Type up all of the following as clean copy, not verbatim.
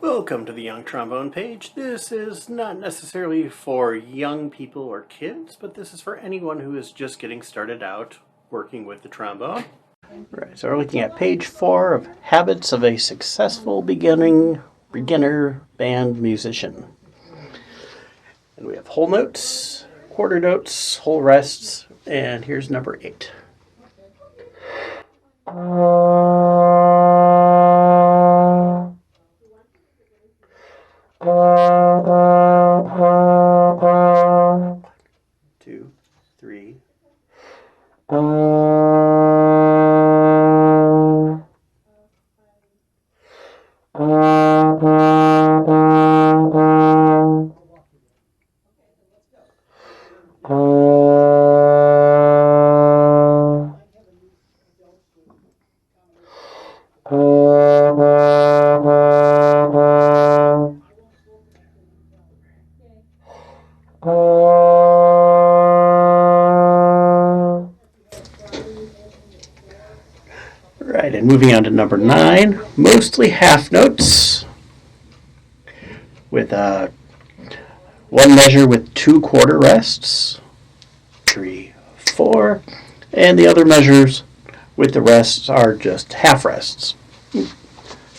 Welcome to the Young Trombone page. This is not necessarily for young people or kids, but this is for anyone who is just getting started out working with the trombone. Right, so we're looking at page 4 of Habits of a Successful Beginner Band Musician. And we have whole notes, quarter notes, whole rests, and here's number 8. Two, three. Right, and moving on to number 9, mostly half notes with one measure with 2 quarter rests, 3, 4, and the other measures with the rests are just half rests.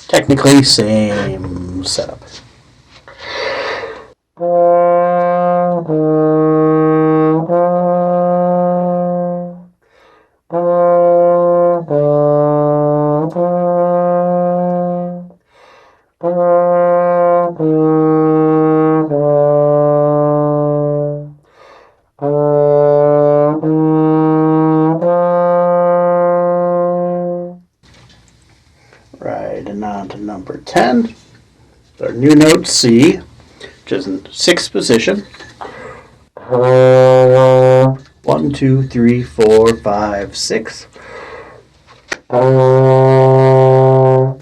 Technically, same setup. Right, and on to number 10. Our new note C, which is in 6th position. 1, 2, 3, 4, 5, 6. Or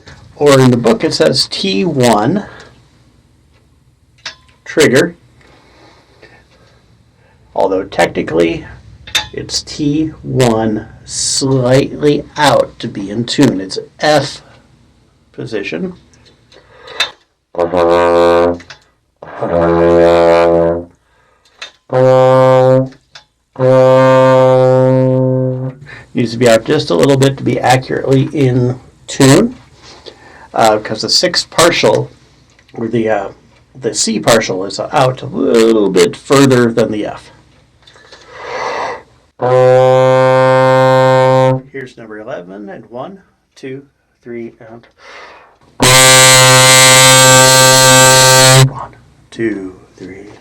in the book it says T1, trigger. Although technically it's T1 slightly out to be in tune. It's F position. Needs to be out just a little bit to be accurately in tune, because the 6th partial, or the C partial, is out a little bit further than the F. Here's number 11, and 1, 2, 3, and 1, 2, 3.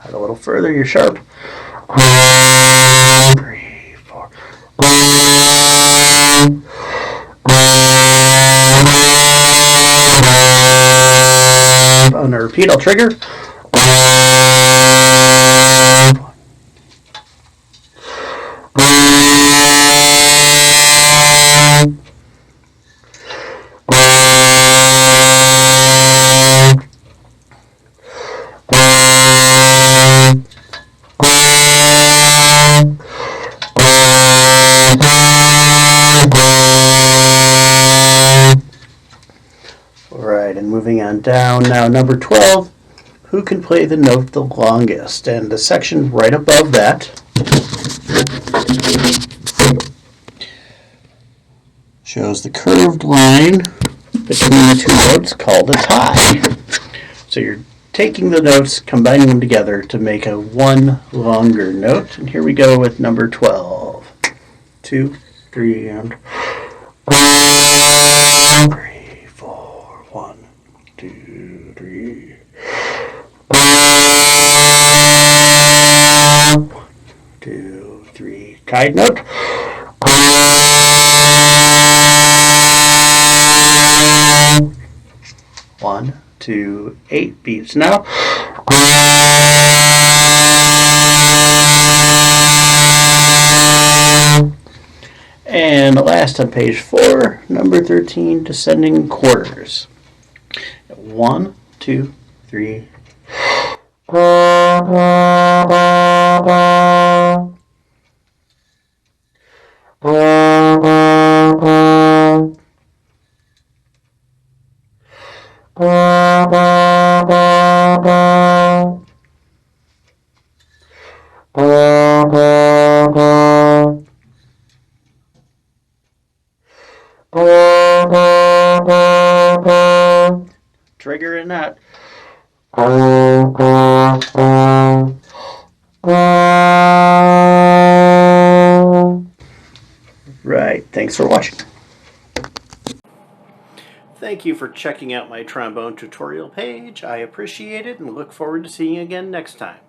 Out a little further, you're sharp. 3, 4. On a repeat, I'll trigger. Alright, and moving on down now, number 12, who can play the note the longest? And the section right above that shows the curved line between the 2 notes called a tie. So you're taking the notes, combining them together to make a one longer note. And here we go with number 12. 2, 3, and 3, 4, 1, 2, 3. 1, 2, 3. Tied note. One, 2, 8 beats now. And last on page 4, number 13, descending quarters. 1, 2, 3. Trigger and nut. Right, thanks for watching. Thank you for checking out my trombone tutorial page. I appreciate it and look forward to seeing you again next time.